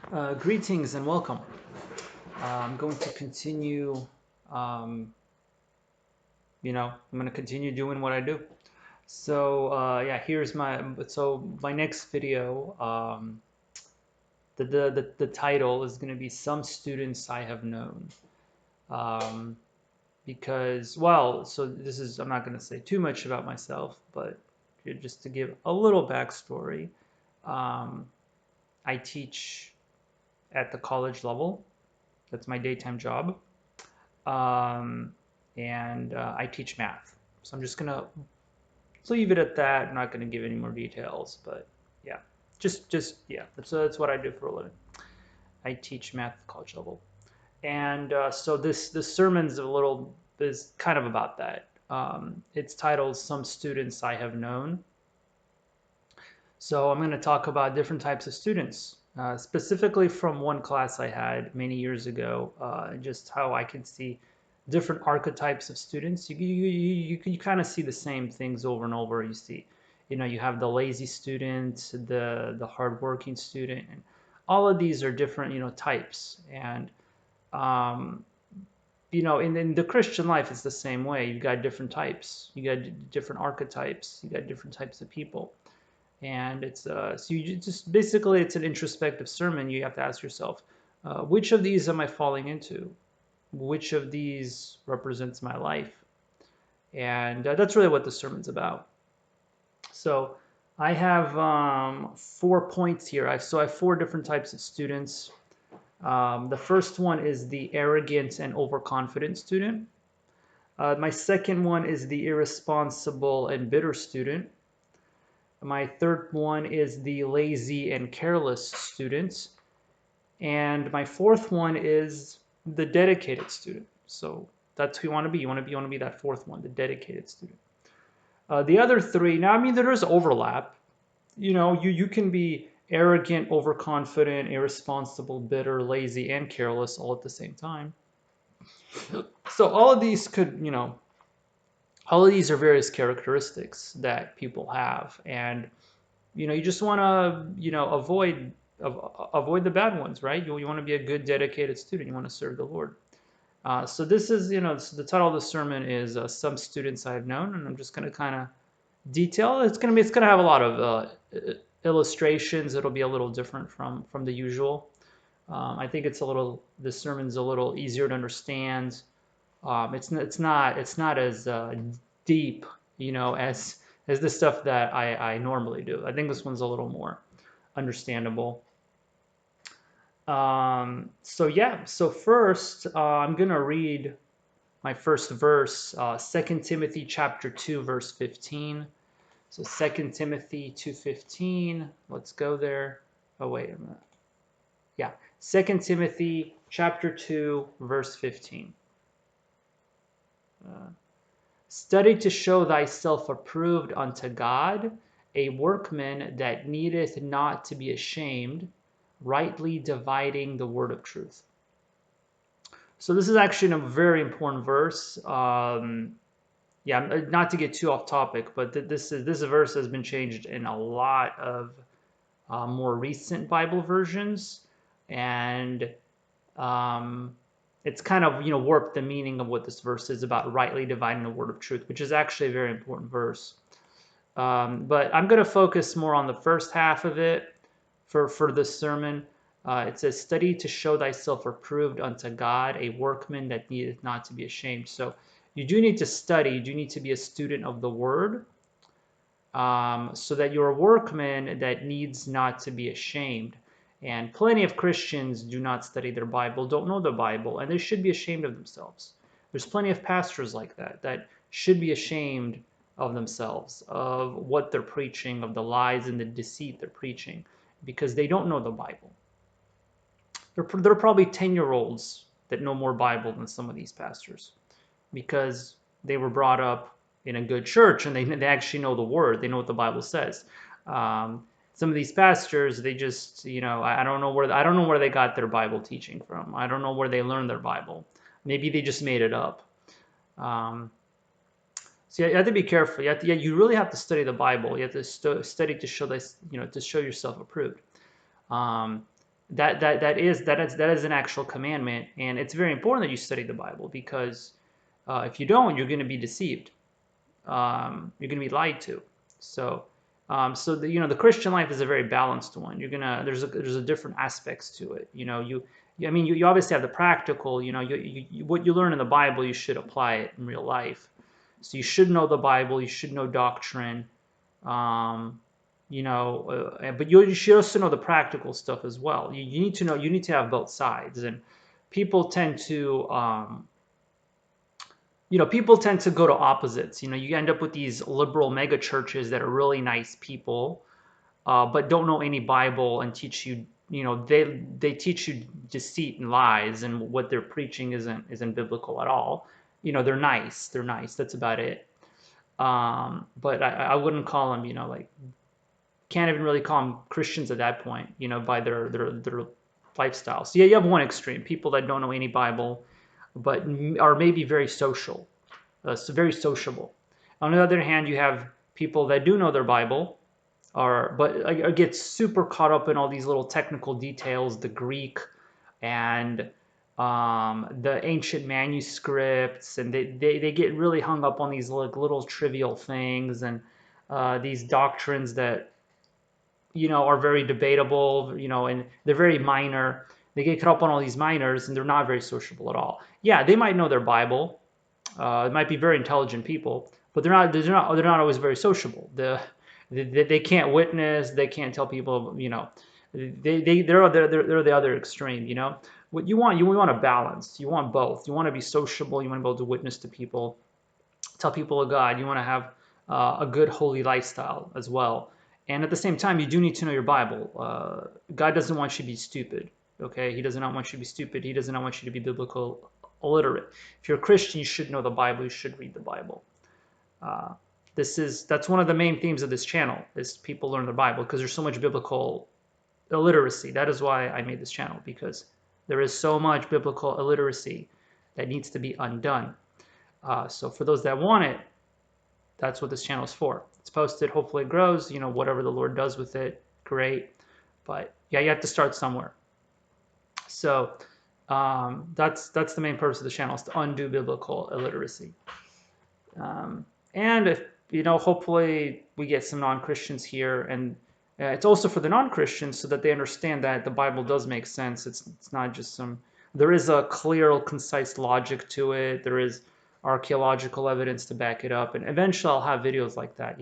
Greetings and welcome. I'm going to continue, um, I'm going to continue doing what I do. Yeah, my next video. The title is going to be Some Students I Have Known. Um, I'm not going to say too much about myself, but just to give a little backstory. Um, I teach at the college level. That's my daytime job. um, and I teach math. So I'm just gonna leave it at that. I'm not gonna give any more details, but yeah, just yeah. That's what I do for a living. I teach math at college level, and so this sermon's is kind of about that. It's titled "Some Students I Have Known." So I'm going to talk about different types of students, specifically from one class I had many years ago, just how I can see different archetypes of students. You kind of see the same things over and over. You have the lazy student, the hardworking student, and all of these are different, types. And um, in the Christian life, it's the same way. You've got different types. You got different archetypes. You got different types of people. And so you just basically it's an introspective sermon. You have to ask yourself, which of these am I falling into? Which of these represents my life? And that's really what the sermon's about. So I have 4 points here. I have four different types of students. The first one is the arrogant and overconfident student. My second one is the irresponsible and bitter student. My third one is the lazy and careless student. And my fourth one is the dedicated student. So that's who you want to be. You want to be that fourth one, the dedicated student. The other three, now I mean there is overlap. You can be arrogant, overconfident, irresponsible, bitter, lazy, and careless all at the same time. So all of these are various characteristics that people have, and you just want to avoid the bad ones, right? You want to be a good dedicated student. You want to serve the Lord. So this is the title of the sermon is Some Students I Have Known, and I'm just going to kind of detail. It's going to have a lot of illustrations. It'll be a little different from the usual. I think this sermon's a little easier to understand. It's not as deep, as the stuff that I normally do. I think this one's a little more understandable. So first, I'm gonna read my first verse, 2 Timothy chapter 2, verse 15. So 2 Timothy 2:15. Let's go there. Oh wait a minute. Yeah, 2 Timothy chapter 2, verse 15. Study to show thyself approved unto God, a workman that needeth not to be ashamed, rightly dividing the word of truth. So this is actually a very important verse. Yeah, not to get too off topic, but this verse has been changed in a lot of more recent Bible versions, and um, it's kind of warped the meaning of what this verse is about, rightly dividing the word of truth, which is actually a very important verse. But I'm going to focus more on the first half of it for this sermon. It says, "Study to show thyself approved unto God, a workman that needeth not to be ashamed." So you do need to study. You do need to be a student of the Word, so that you're a workman that needs not to be ashamed. And plenty of Christians do not study their Bible, don't know the Bible, and they should be ashamed of themselves. There's plenty of pastors like that should be ashamed of themselves, of what they're preaching, of the lies and the deceit they're preaching, because they don't know the Bible. They're probably 10-year-olds that know more Bible than some of these pastors, because they were brought up in a good church and they actually know the word. They know what the Bible says. Some of these pastors, they just, I don't know where they got their Bible teaching from. I don't know where they learned their Bible. Maybe they just made it up. So you have to be careful. You really have to study the Bible. You have to study to show this, to show yourself approved. Um, that is an actual commandment, and it's very important that you study the Bible, because if you don't, you're going to be deceived. You're going to be lied to. So, so the Christian life is a very balanced one. There's a different aspects to it. I mean, you obviously have the practical. What you learn in the Bible, you should apply it in real life. So you should know the Bible. You should know doctrine. Um, but you should also know the practical stuff as well. You need to know. You need to have both sides, and people tend to. People tend to go to opposites. You end up with these liberal mega churches that are really nice people, but don't know any Bible and teach you. They teach you deceit and lies, and what they're preaching isn't biblical at all. They're nice. They're nice. That's about it. But I wouldn't call them. Like, can't even really call them Christians at that point. By their lifestyle. So yeah, you have one extreme: people that don't know any Bible, but are maybe very social. So very sociable. On the other hand, you have people that do know their Bible, but get super caught up in all these little technical details, the Greek and the ancient manuscripts, and they get really hung up on these little trivial things, and these doctrines that are very debatable, and they're very minor. They get caught up on all these minors, and they're not very sociable at all. Yeah, they might know their Bible. It might be very intelligent people, but they're not always very sociable. They can't witness. They can't tell people. They're the other extreme. What you want a balance. You want both. You want to be sociable. You want to be able to witness to people, tell people of God. You want to have a good holy lifestyle as well. And at the same time, you do need to know your Bible. God doesn't want you to be stupid. Okay, He does not want you to be stupid. He does not want you to be biblical illiterate. If you're a Christian, you should know the Bible. You should read the Bible. Uh, that's one of the main themes of this channel, is people learn the Bible, because there's so much biblical illiteracy. That is why I made this channel, because there is so much biblical illiteracy that needs to be undone. So for those that want it, that's what this channel is for. It's posted. Hopefully it grows. Whatever the Lord does with it, great. But yeah, you have to start somewhere. So that's the main purpose of the channel, is to undo biblical illiteracy. And if hopefully we get some non-Christians here, and it's also for the non-Christians, so that they understand that the Bible does make sense. It's not just there is a clear, concise logic to it. There is archaeological evidence to back it up, and eventually I'll have videos like that.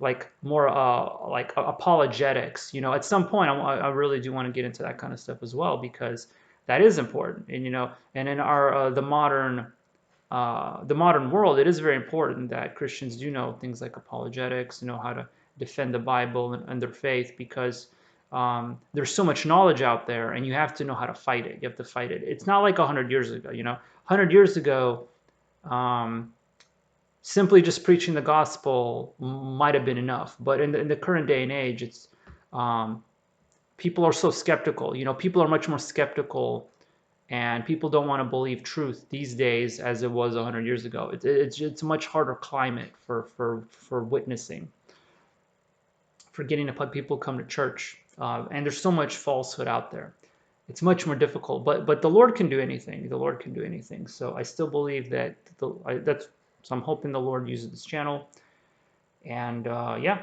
Like more like apologetics. At some point I really do want to get into that kind of stuff as well, because that is important. And in our the modern world, it is very important that Christians do know things like apologetics, know how to defend the Bible and their faith, because there's so much knowledge out there, and you have to know how to fight it. You have to fight it. It's not like 100 years ago. 100 years ago, simply just preaching the gospel might have been enough. But in the current day and age, it's people are so skeptical. People are much more skeptical, and people don't want to believe truth these days as it was 100 years ago. It's a much harder climate for witnessing, for getting to people come to church, and there's so much falsehood out there. It's much more difficult, but the Lord can do anything. The Lord can do anything. So I still believe that so I'm hoping the Lord uses this channel, and yeah.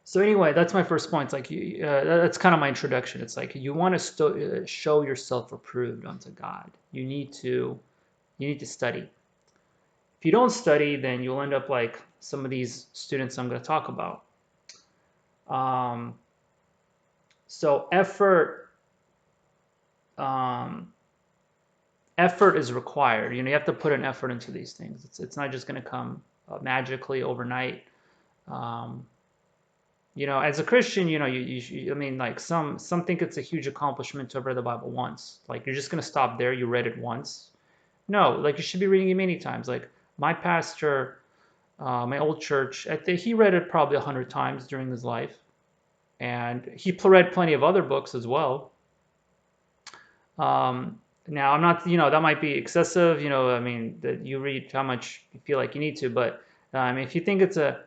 So anyway, that's my first point. It's like that's kind of my introduction. It's like you want to show yourself approved unto God. You need to study. If you don't study, then you'll end up like some of these students I'm going to talk about. So effort is required. You have to put an effort into these things. It's not just going to come magically overnight. As a Christian, I mean, like some think it's a huge accomplishment to have read the Bible once. Like, you're just going to stop there. You read it once. No, like, you should be reading it many times. Like, my pastor, my old church, I think he read it probably 100 times during his life. And he read plenty of other books as well. Now, I'm not, that might be excessive, I mean, that you read how much you feel like you need to, but I mean, if you think it's a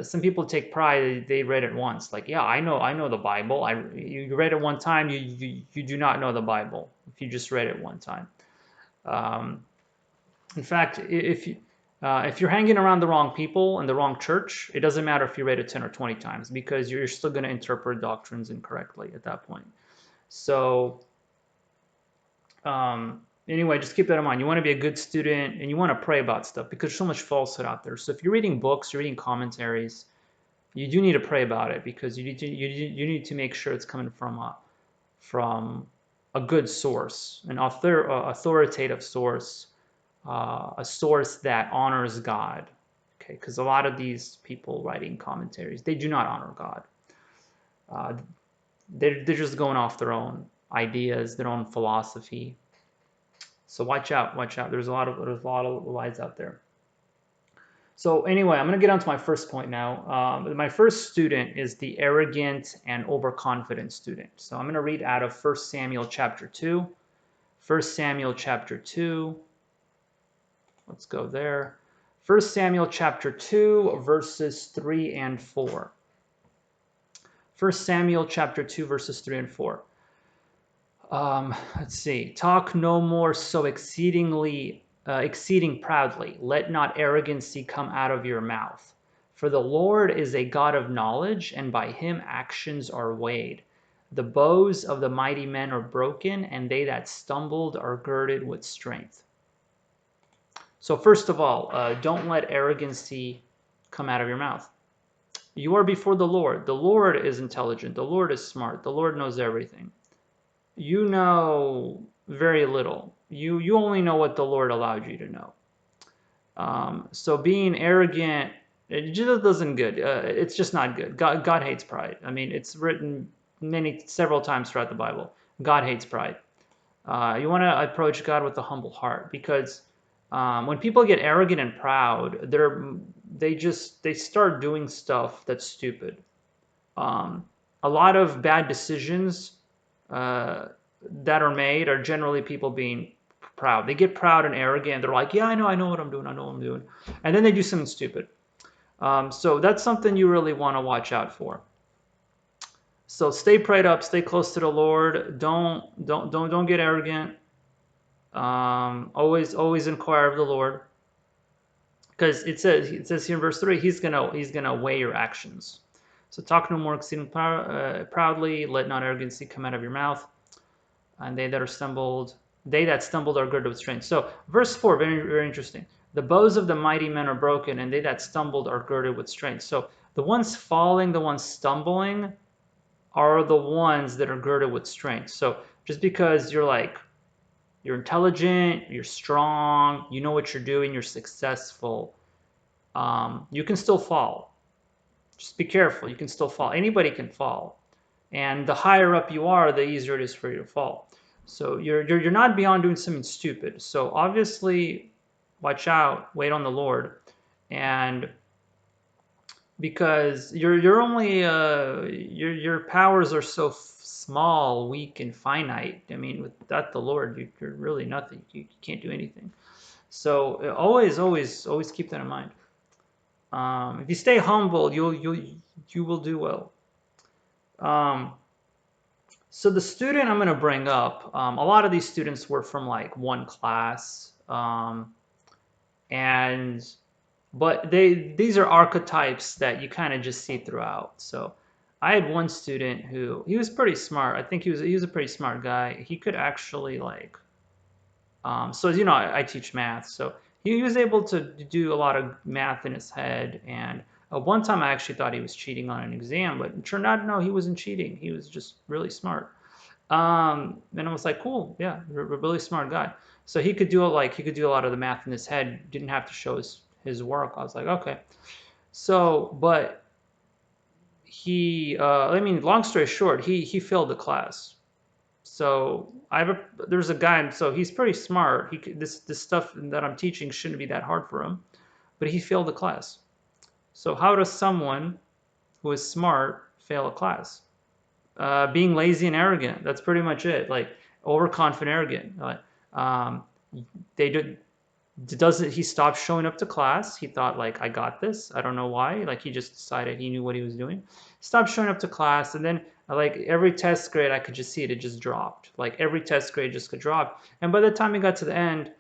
Some people take pride, they read it once. Like, yeah, I know the Bible. You read it one time, you do not know the Bible if you just read it one time. Um, in fact, if you're hanging around the wrong people in the wrong church, it doesn't matter if you read it 10 or 20 times, because you're still going to interpret doctrines incorrectly at that point. So anyway, just keep that in mind. You want to be a good student, and you want to pray about stuff, because there's so much falsehood out there. So if you're reading books, you're reading commentaries, you do need to pray about it, because you need to make sure it's coming from a good source, an authoritative source, a source that honors God. Okay, because a lot of these people writing commentaries, they do not honor God. They're just going off their own ideas, their own philosophy. So watch out, watch out. There's a lot of lies out there. So anyway, I'm going to get on to my first point now. My first student is the arrogant and overconfident student. So I'm going to read out of 1 Samuel chapter 2. 1 Samuel chapter 2. Let's go there. 1 Samuel chapter 2, verses 3 and 4. 1 Samuel chapter 2, verses 3 and 4. Let's see. Talk no more so exceeding proudly. Let not arrogancy come out of your mouth. For the Lord is a God of knowledge, and by him actions are weighed. The bows of the mighty men are broken, and they that stumbled are girded with strength. So first of all, don't let arrogancy come out of your mouth. You are before the Lord. The Lord is intelligent. The Lord is smart. The Lord knows everything. You know very little. You only know what the Lord allowed you to know. So being arrogant, it just doesn't good. It's just not good. God hates pride. I mean, it's written several times throughout the Bible. God hates pride. You want to approach God with a humble heart, because when people get arrogant and proud, they start doing stuff that's stupid. A lot of bad decisions that are made are generally people being proud. They get proud and arrogant. They're like, yeah, I know what I'm doing. I know what I'm doing. And then they do something stupid. So that's something you really want to watch out for. So stay prayed up, stay close to the Lord. Don't get arrogant. Always inquire of the Lord, because it says here in verse 3, he's gonna weigh your actions. So talk no more exceeding proudly. Let not arrogancy come out of your mouth. And they that stumbled are girded with strength. So verse 4, very, very interesting. The bows of the mighty men are broken, and they that stumbled are girded with strength. So the ones falling, the ones stumbling, are the ones that are girded with strength. So just because you're intelligent, you're strong, you know what you're doing, you're successful, you can still fall. Just be careful. You can still fall. Anybody can fall. And the higher up you are, the easier it is for you to fall. So you're not beyond doing something stupid. So obviously, watch out, wait on the Lord, and because you're only your powers are so small, weak, and finite. I mean, without the Lord, you're really nothing. You can't do anything. So always keep that in mind. If you stay humble, you will do well. So the student I'm going to bring up, a lot of these students were from like one class, but these are archetypes that you kind of just see throughout. So I had one student who, he was pretty smart. I think he was a pretty smart guy. He could actually so as you know, I teach math, so he was able to do a lot of math in his head. And one time I actually thought he was cheating on an exam, but it turned out no, he wasn't cheating. He was just really smart. And I was like, cool, yeah, you're a really smart guy. So he could do a lot of the math in his head. Didn't have to show his work. I was like, okay. So, but I mean, long story short, he failed the class. So there's a guy, so he's pretty smart. This stuff that I'm teaching shouldn't be that hard for him, but he failed the class. So how does someone who is smart fail a class? Being lazy and arrogant. That's pretty much it. Like overconfident, arrogant. They do. He stopped showing up to class. He thought like, I got this. I don't know why. Like he just decided he knew what he was doing. Stopped showing up to class, and then like every test grade I could just see it. It just dropped. Like every test grade just could drop. And by the time he got to the end,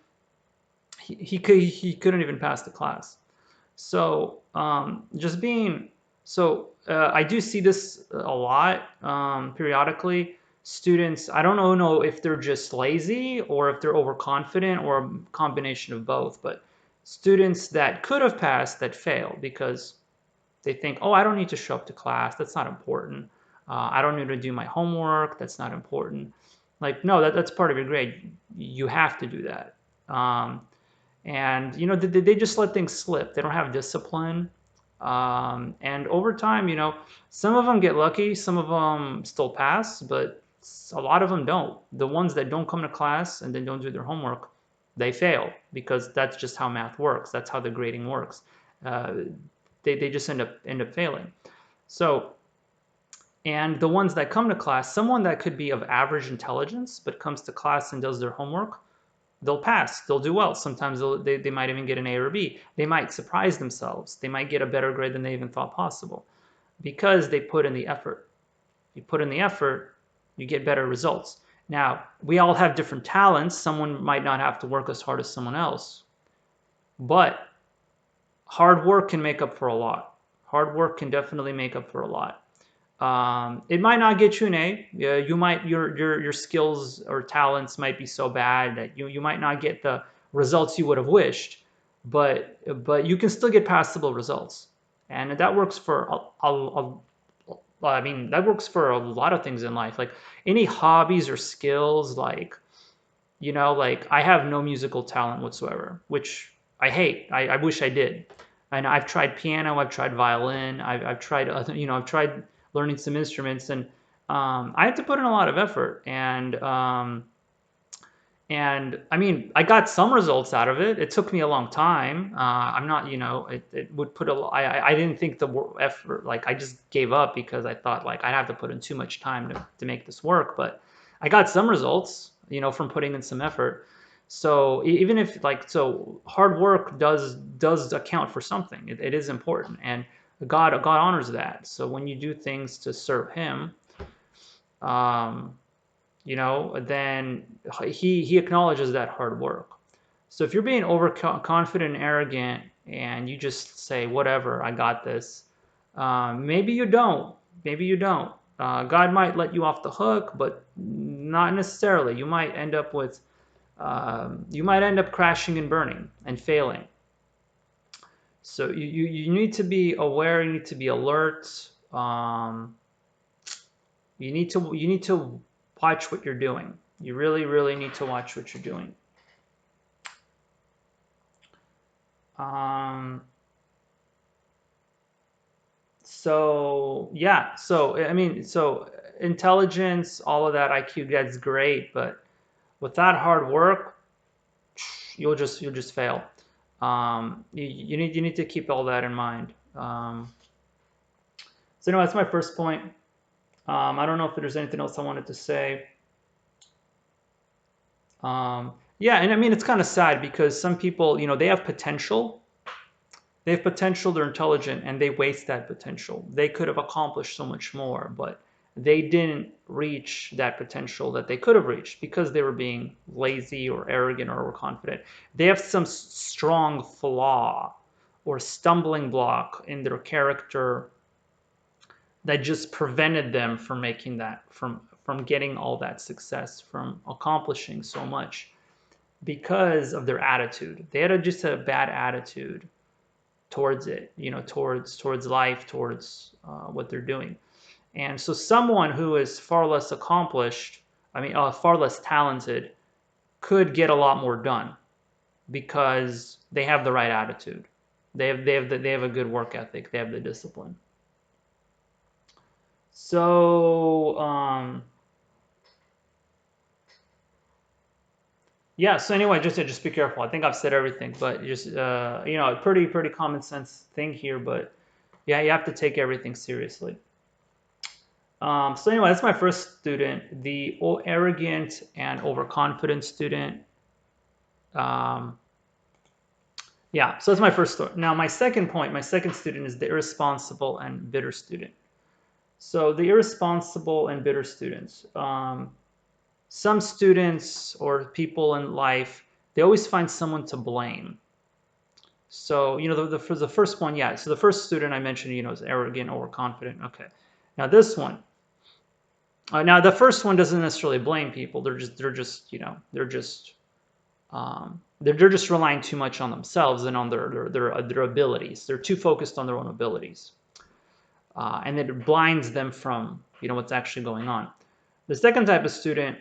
he couldn't even pass the class. So just being so I do see this a lot periodically. Students, I don't know if they're just lazy or if they're overconfident or a combination of both, but students that could have passed that fail because they think, oh, I don't need to show up to class. That's not important. I don't need to do my homework. That's not important. Like, no, that's part of your grade. You have to do that. And they just let things slip. They don't have discipline. And over time, some of them get lucky, some of them still pass, but a lot of them don't. The ones that don't come to class and then don't do their homework, they fail because that's just how math works. That's how the grading works. uh, they just end up failing. So, and the ones that come to class, someone that could be of average intelligence but comes to class and does their homework, they'll pass. They'll do well. Sometimes they might even get an A or B. They might surprise themselves. They might get a better grade than they even thought possible because they put in the effort. You put in the effort, you get better results. Now, we all have different talents. Someone might not have to work as hard as someone else, but hard work can make up for a lot. Hard work can definitely make up for a lot. It might not get you an A. You might your skills or talents might be so bad that you might not get the results you would have wished, but you can still get passable results, and that works for I mean that works for a lot of things in life. Like any hobbies or skills, like I have no musical talent whatsoever, which I hate. I wish I did. And I've tried piano, I've tried violin, I've tried other, I've tried learning some instruments, and I had to put in a lot of effort. And I mean, I got some results out of it. It took me a long time. I'm not, it would put I didn't think the effort, like I just gave up because I thought like I'd have to put in too much time to make this work. But I got some results, from putting in some effort. So even if so hard work does account for something. It is important. And God honors that. So when you do things to serve him, um, then he acknowledges that hard work. So if you're being overconfident and arrogant and you just say, whatever, I got this, maybe you don't. Maybe you don't. God might let you off the hook, but not necessarily. You might end up crashing and burning and failing. So you need to be aware. You need to be alert. You need to watch what you're doing. You really, really need to watch what you're doing. So yeah, so I mean, so intelligence, all of that, IQ, that's great, but without hard work, you'll just fail. You need to keep all that in mind. So anyway, that's my first point. I don't know if there's anything else I wanted to say. Yeah, and I mean, it's kind of sad because some people, they have potential. They have potential, they're intelligent, and they waste that potential. They could have accomplished so much more, but they didn't reach that potential that they could have reached because they were being lazy or arrogant or overconfident. They have some strong flaw or stumbling block in their character that just prevented them from making that, from getting all that success, from accomplishing so much because of their attitude. They had just a bad attitude towards it, towards life, towards what they're doing. And so someone who is far less accomplished, far less talented, could get a lot more done because they have the right attitude. They have a good work ethic. They have the discipline. So yeah. So anyway, just be careful. I think I've said everything, but just pretty common sense thing here. But yeah, you have to take everything seriously. So anyway, that's my first student, the arrogant and overconfident student. Um, Yeah, so that's my first story. Now, my second point, my second student is the irresponsible and bitter student. So the irresponsible and bitter students. Some students or people in life, they always find someone to blame. So, the first one, yeah. So the first student I mentioned, is arrogant, overconfident. Okay. Now this one. Now the first one doesn't necessarily blame people. They're just relying too much on themselves and on their abilities. They're too focused on their own abilities, and it blinds them from what's actually going on. The second type of student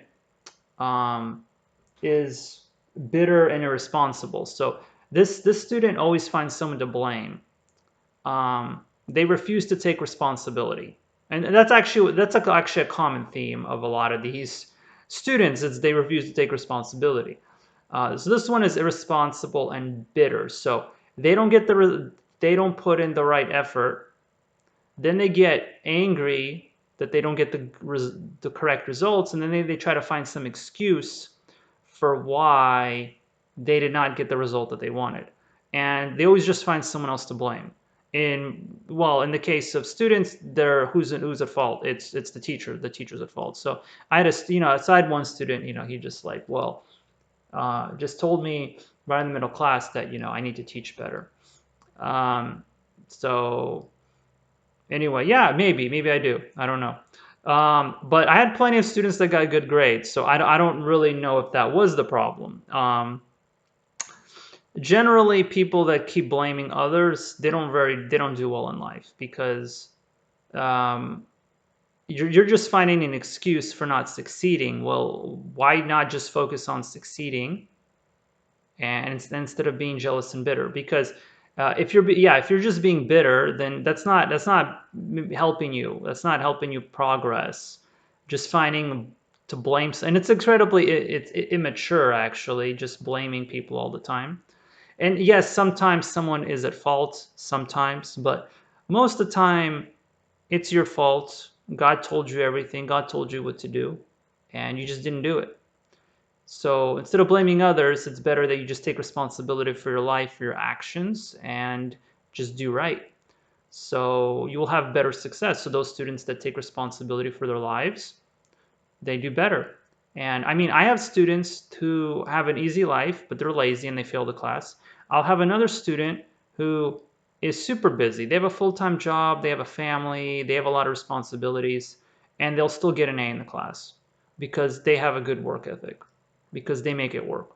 um, is bitter and irresponsible. So this student always finds someone to blame. They refuse to take responsibility, and that's actually a common theme of a lot of these students. Is they refuse to take responsibility. So this one is irresponsible and bitter. So they don't put in the right effort. Then they get angry that they don't get the correct results, and then they try to find some excuse for why they did not get the result that they wanted. And they always just find someone else to blame. In the case of students, they're who's at fault? It's the teacher. The teacher's at fault. So I had aside one student, he just like, well, just told me right in the middle class that I need to teach better. Um, so anyway, yeah, maybe I do. I don't know. But I had plenty of students that got good grades, so I don't really know if that was the problem. Generally, people that keep blaming others, they don't do well in life because um, you're just finding an excuse for not succeeding. Well, why not just focus on succeeding and instead of being jealous and bitter? Because if you're just being bitter, then that's not helping you. That's not helping you progress. Just finding to blame, and it's incredibly it's immature actually, just blaming people all the time. And yes, sometimes someone is at fault, sometimes, but most of the time it's your fault. God told you everything. God told you what to do, and you just didn't do it. So instead of blaming others, it's better that you just take responsibility for your life, for your actions, and just do right. So you will have better success. So those students that take responsibility for their lives, they do better. And I mean, I have students who have an easy life, but they're lazy and they fail the class. I'll have another student who is super busy. They have a full-time job, they have a family, they have a lot of responsibilities, and they'll still get an A in the class because they have a good work ethic, because they make it work.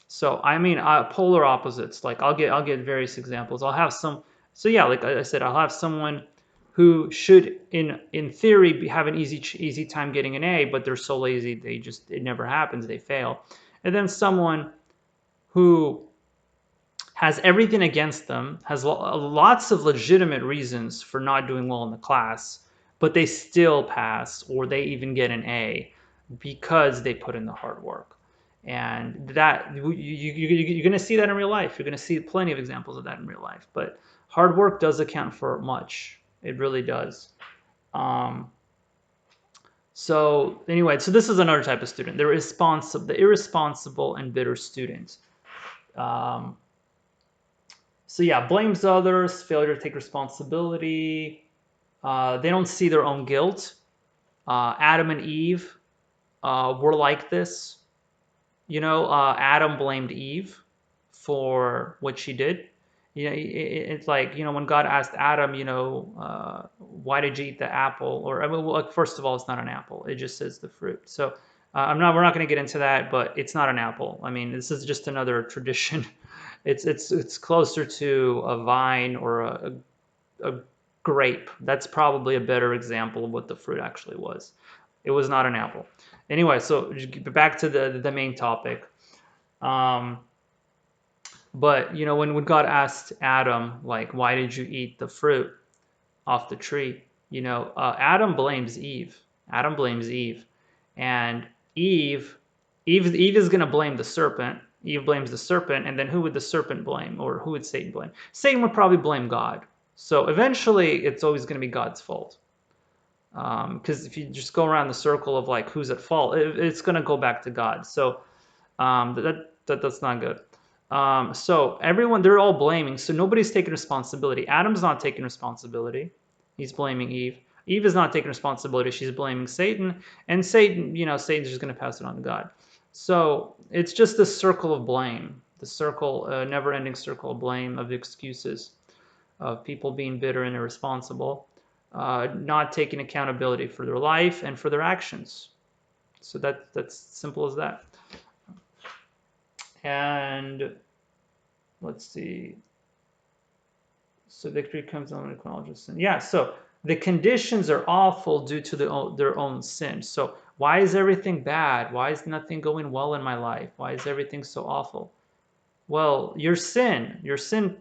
So I mean, polar opposites. Like I'll get various examples. I'll have some. So yeah, like I said, I'll have someone who should, in theory, have an easy time getting an A, but they're so lazy it never happens. They fail. And then someone who has everything against them, has lots of legitimate reasons for not doing well in the class, but they still pass or they even get an A because they put in the hard work. And you're going to see that in real life. You're going to see plenty of examples of that in real life. But hard work does account for much. It really does. Um, so anyway, so this is another type of student. The irresponsible and bitter student. Um, So yeah, blames others, failure to take responsibility. They don't see their own guilt. Adam and Eve were like this. Adam blamed Eve for what she did. It's like when God asked Adam, why did you eat the apple? Or I mean, well, like, first of all, it's not an apple. It just says the fruit. So we're not going to get into that, but it's not an apple. I mean, this is just another tradition. It's closer to a vine or a grape. That's probably a better example of what the fruit actually was. It was not an apple. Anyway, so back to the main topic. Um, but when God asked Adam, like, why did you eat the fruit off the tree? Adam blames Eve. Adam blames Eve, and Eve, Eve is going to blame the serpent. Eve blames the serpent, and then who would the serpent blame, or who would Satan blame? Satan would probably blame God. So eventually, it's always going to be God's fault. Because if you just go around the circle of like who's at fault, it's going to go back to God. So that's not good. So everyone, they're all blaming. So nobody's taking responsibility. Adam's not taking responsibility. He's blaming Eve. Eve is not taking responsibility. She's blaming Satan. And Satan, Satan's just going to pass it on to God. So it's just this circle of blame, the circle, never-ending circle of blame, of excuses, of people being bitter and irresponsible, not taking accountability for their life and for their actions. So that's simple as that. And let's see. So victory comes on the knowledge of sin. Yeah, so the conditions are awful due to their own sin. So why is everything bad? Why is nothing going well in my life? Why is everything so awful? Well, your sin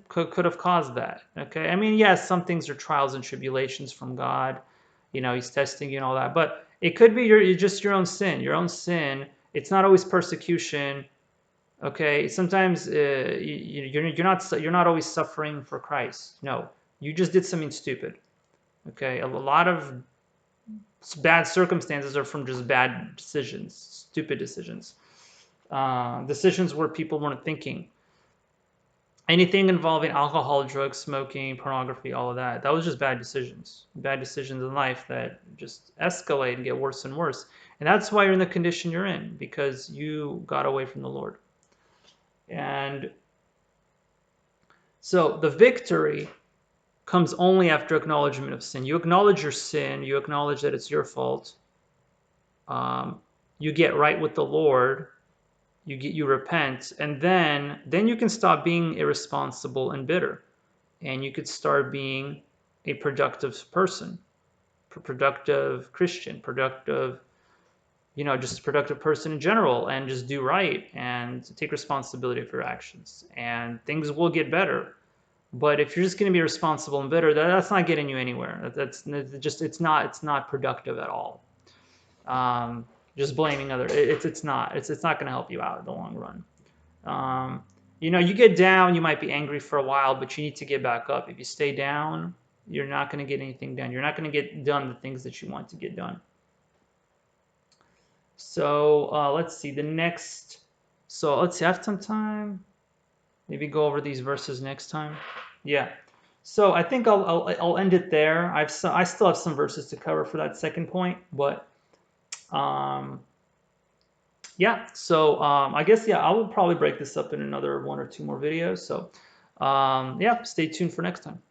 could have caused that. Okay, I mean, yes, some things are trials and tribulations from God. He's testing you and all that, but it could be just your own sin. Your own sin. It's not always persecution. Okay, sometimes you're not always suffering for Christ. No, you just did something stupid. Okay, a lot of bad circumstances are from just bad decisions, stupid decisions, decisions where people weren't thinking. Anything involving alcohol, drugs, smoking, pornography, all of that was just bad decisions in life that just escalate and get worse and worse. And that's why you're in the condition you're in, because you got away from the Lord. And so the victory comes only after acknowledgement of sin. You acknowledge your sin. You acknowledge that it's your fault. You get right with the Lord. You repent, and then you can stop being irresponsible and bitter, and you could start being a productive person, productive Christian, productive, just a productive person in general, and just do right and take responsibility for your actions, and things will get better. But if you're just going to be responsible and bitter, that's not getting you anywhere. That's just it's not productive at all. Just blaming it's not going to help you out in the long run. You get down, you might be angry for a while, but you need to get back up. If you stay down, you're not going to get anything done. You're not going to get done the things that you want to get done. So let's see the next. So let's see. I have some time. Maybe go over these verses next time. Yeah. So I think I'll end it there. I still have some verses to cover for that second point, but yeah. So I guess I will probably break this up in another 1 or 2 more videos. So yeah, stay tuned for next time.